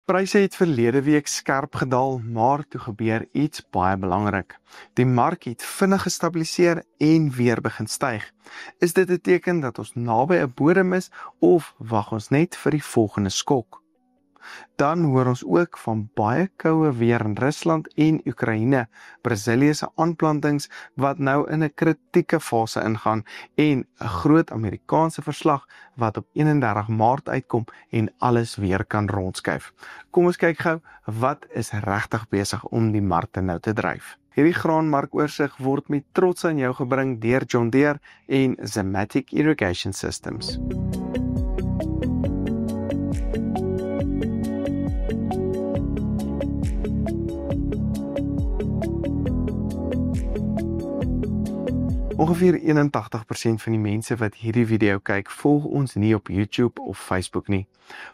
Pryse het verlede week skerp gedaal, maar toe gebeur iets baie belangrik. Die mark het vinnig gestabiliseer en weer begin styg. Is dit 'n teken dat ons naby 'n bodem is of wag ons net vir die volgende skok? Dan hoor ons ook van baie koue weer in Rusland en Oekraïne, Brasilië se aanplantings wat nou in 'n kritieke fase ingaan en 'n groot Amerikaanse verslag wat op 31 Maart uitkom en alles weer kan rondskuif. Kom ons kyk gou, wat is regtig besig om die markte nou te dryf? Hierdie graanmarkoorsig word met trots aan jou gebring deur John Deere en Zematic Irrigation Systems. Ongeveer 81% van die mense wat hierdie video kyk, volg ons nie op YouTube of Facebook nie.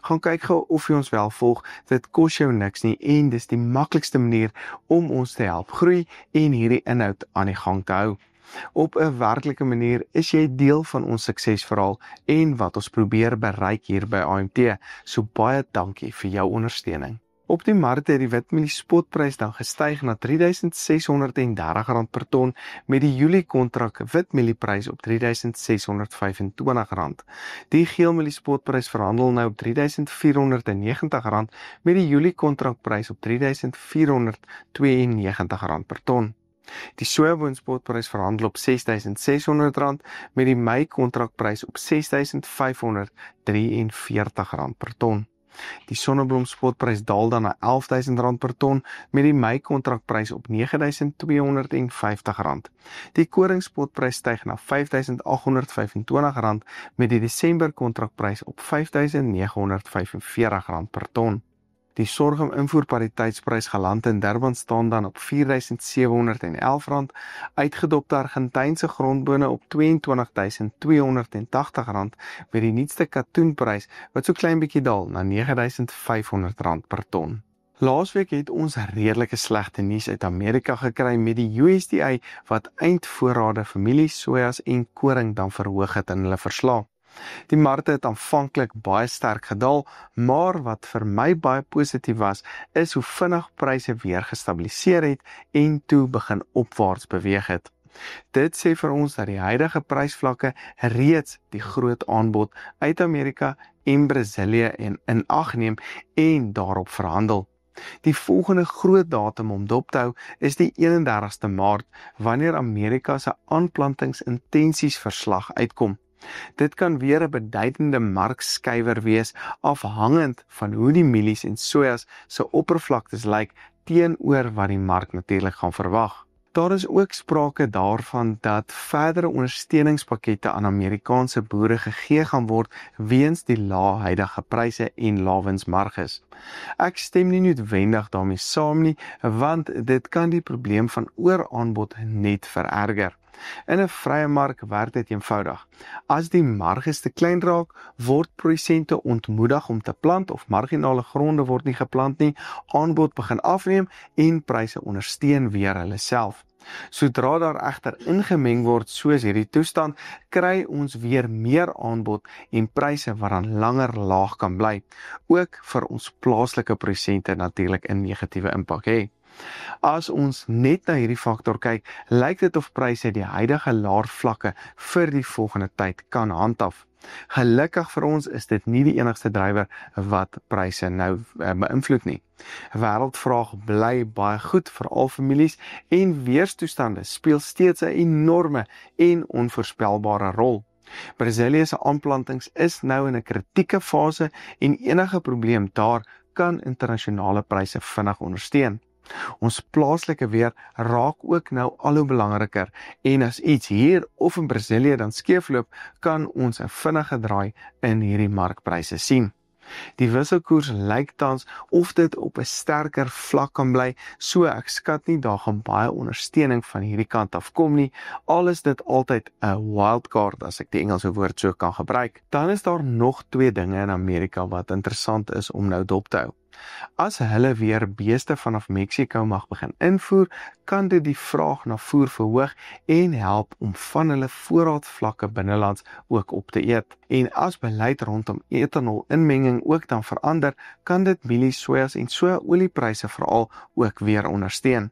Gaan kyk gou of jy ons wel volg, dit kos jou niks nie en dis die maklikste manier om ons te help groei en hierdie inhoud aan die gang te hou. Op 'n werklike manier is jy deel van ons suksesverhaal en wat ons probeer bereik hier by AMT, so baie dankie vir jou ondersteuning. Op die markte het die witmielie spotprys dan gestyg na R3.630 per ton met die Julie kontrak witmielie-prys op R3.625. Die geelmielie spotprys verhandel nou op R3.490 met die Julie kontrakprys op R3.492 per ton. Die sojaboon spotprys verhandel op R6.600 met die Mei kontrakprys op R6.543 per ton. Die sonneblom spotprys daal dan na R11.000 per ton met die Mei kontrakprys op R9.250. Die koring spotprys styg na R5.825 met die Desember kontrakprys op R5.945 per ton. Die sorghum invoerpariteitsprys geland in Durban staan dan op R4.711, uitgedopte Argentynse grondbone op R22.280 met die nuutste katoenprys wat so klein bietjie daal na R9.500 per ton. Laasweek het ons redelike slegte nuus uit Amerika gekry met die USDA wat eindvoorrade vir mielies, sojas en koring dan verhoog het in hulle verslag. Die markte het aanvanklik baie sterk gedaal, maar wat vir my baie positief was, is hoe vinnig pryse weer gestabiliseer het en toe begin opwaarts beweeg het. Dit sê vir ons dat die huidige prysvlakke reeds die groot aanbod uit Amerika en Brasilië in ag neem en daarop verhandel. Die volgende groot datum om dop te hou is die 31ste Maart, wanneer Amerika se aanplantingsintensiesverslag uitkom. Dit kan weer 'n beduidende markskuiwer wees, afhangend van hoe die mielies en sojas se oppervlaktes lyk teenoor wat die mark natuurlik gaan verwag. Daar is ook sprake daarvan dat verdere ondersteuningspakkette aan Amerikaanse boere gegee gaan word weens die lae huidige pryse en lae winsmarges. Ek stem nie noodwendig daarmee saam nie, want dit kan die probleem van ooraanbod net vererger. In 'n vrye mark werk dit eenvoudig. As die marges te klein raak, word produsente ontmoedig om te plant of marginale gronde word nie geplant nie, aanbod begin afneem en pryse ondersteun weer hulle self. Sodra daar egter ingemeng word soos hierdie toestand, kry ons weer meer aanbod en pryse wat dan langer laag kan bly. Ook vir ons plaaslike produsente natuurlik 'n negatiewe impak hê. As ons net na hierdie faktor kyk, lyk dit of pryse die huidige laer vlakke vir die volgende tyd kan handhaaf. Gelukkig vir ons is dit nie die enigste drywer wat pryse nou beïnvloed nie. Wêreldvraag bly baie goed vir al families en weerstoestande speel steeds 'n enorme en onvoorspelbare rol. Brasilië se aanplantings is nou in 'n kritieke fase en enige probleem daar kan internasionale pryse vinnig ondersteun. Ons plaaslike weer raak ook nou al hoe belangriker en as iets hier of in Brasilië dan skeefloop, kan ons 'n vinnige draai in hierdie markpryse sien. Die wisselkoers lyk tans of dit op 'n sterker vlak kan bly, so ek skat nie daar gaan baie ondersteuning van hierdie kant af kom nie, al is dit altyd 'n wildcard as ek die Engelse woord so kan gebruik. Dan is daar nog twee dinge in Amerika wat interessant is om nou dop te hou. As hulle weer beeste vanaf Mexico mag begin invoer, kan dit die vraag na voer verhoog en help om van hulle voorraadvlakke binnelands ook op te eet. En as beleid rondom ethanol-inmenging ook dan verander, kan dit mielie, sojas en sojaoliepryse veral ook weer ondersteun.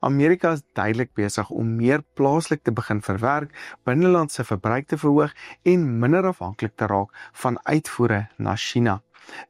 Amerika is duidelik besig om meer plaaslik te begin verwerk, binnelandse verbruik te verhoog en minder afhanklik te raak van uitvoere na China.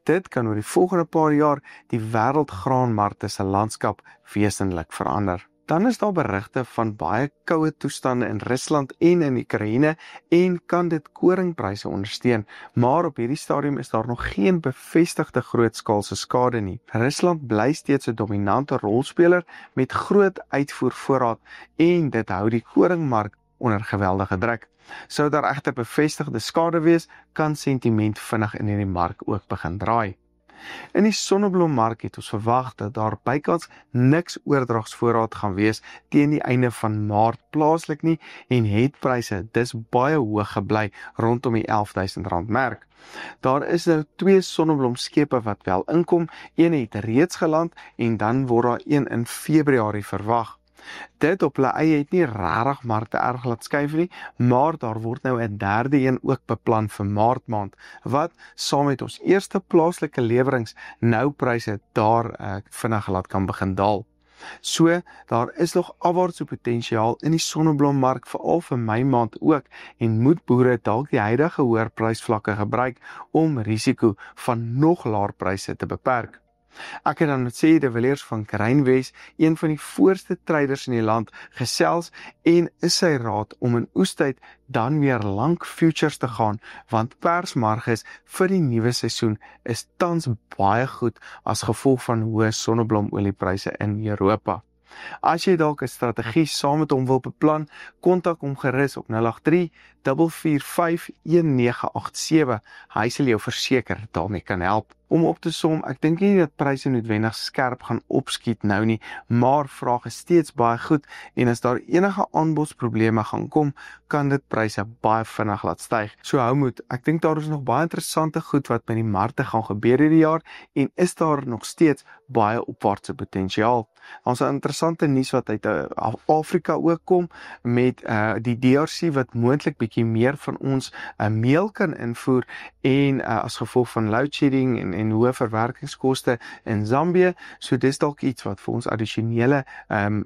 Dit kan oor die volgende paar jaar die wêreldgraanmarkte se landskap wesentlik verander. Dan is daar berigte van baie koue toestande in Rusland en in Oekraïne en kan dit koringpryse ondersteun, maar op hierdie stadium is daar nog geen bevestigde grootskaalse skade nie. Rusland bly steeds 'n dominante rolspeler met groot uitvoervoorraad en dit hou die koringmark onder geweldige druk. Sou daar egter bevestigde skade wees, kan sentiment vinnig in hierdie mark ook begin draai. In die sonneblommark het ons verwag dat daar bykans niks oordragsvoorraad gaan wees teen die einde van Maart plaaslik nie en het pryse dus baie hoog gebly rondom die R11.000 merk. Daar is nou 2 sonneblomskepe wat wel inkom, een het reeds geland en dan word daar een in Februarie verwag. Dit op hulle eie het nie regtig markte erg laat skuif nie, maar daar word nou 'n derde een ook beplan vir Maart maand, wat saam met ons eerste plaaslike lewerings nou pryse daar vinnig laat kan begin daal. So, daar is nog afwaartse potensiaal in die sonneblommark veral vir Mei maand ook en moet boere dalk die huidige hoër prysvlakke gebruik om risiko van nog laer pryse te beperk. Ek het dan met sê De Villiers van Grainwes, een van die voorste traders in die land, gesels en is sy raad om in oestyd dan weer lank futures te gaan, want persmarges vir die nuwe seisoen is tans baie goed as gevolg van hoë sonneblomoliepryse in Europa. As jy dalk 'n strategie saam met hom wil beplan, kontak hom gerus op 083 445 1987. Hy sal jou verseker daarmee kan help. Om op te som, ek dink nie dat pryse noodwendig skerp gaan opskiet nou nie, maar vraag is steeds baie goed en as daar enige aanbodsprobleme gaan kom, kan dit pryse baie vinnig laat styg. So hou moed, ek dink daar is nog baie interessante goed wat met die markte gaan gebeur hierdie jaar en is daar nog steeds baie opwaartse potensiaal. Ons 'n interessante nuus wat uit Afrika ook kom met die DRC wat moontlik bietjie meer van ons meel kan invoer en as gevolg van load shedding en hoë verwerkingskoste in Zambië. So dis dalk iets wat vir ons addisionele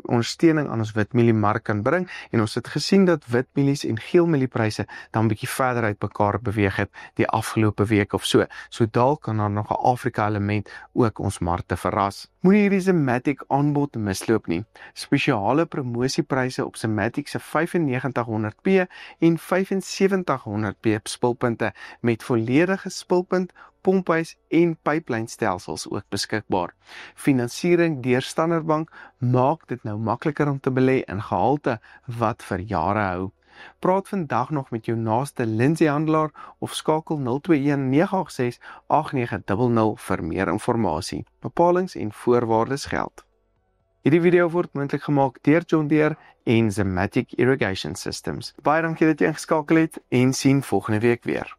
ondersteuning aan ons witmielie-mark kan bring en ons het gesien dat witmielies en geelmieliepryse dan bietjie verder uit mekaar beweeg het die afgelope week of so. So dalk kan daar nog 'n Afrika element ook ons markte verras. Moenie hierdie Zematic aanbod misloop nie. Spesiale promosiepryse op Zematic se 9500p en 7500p spulpunte met volledige spulpunt, pomphuis en pyplynstelsels ook beskikbaar. Finansiering deur Standard Bank maak dit nou makliker om te belê in gehalte wat vir jare hou. Praat vandag nog met jou naaste Lindsay handelaar of skakel 021 986 8900 vir meer inligting. Bepalings en voorwaardes geld. Hierdie video word moontlik gemaak deur John Deere en Zematic Irrigation Systems. Baie dankie dat jy ingeskakel het en sien volgende week weer.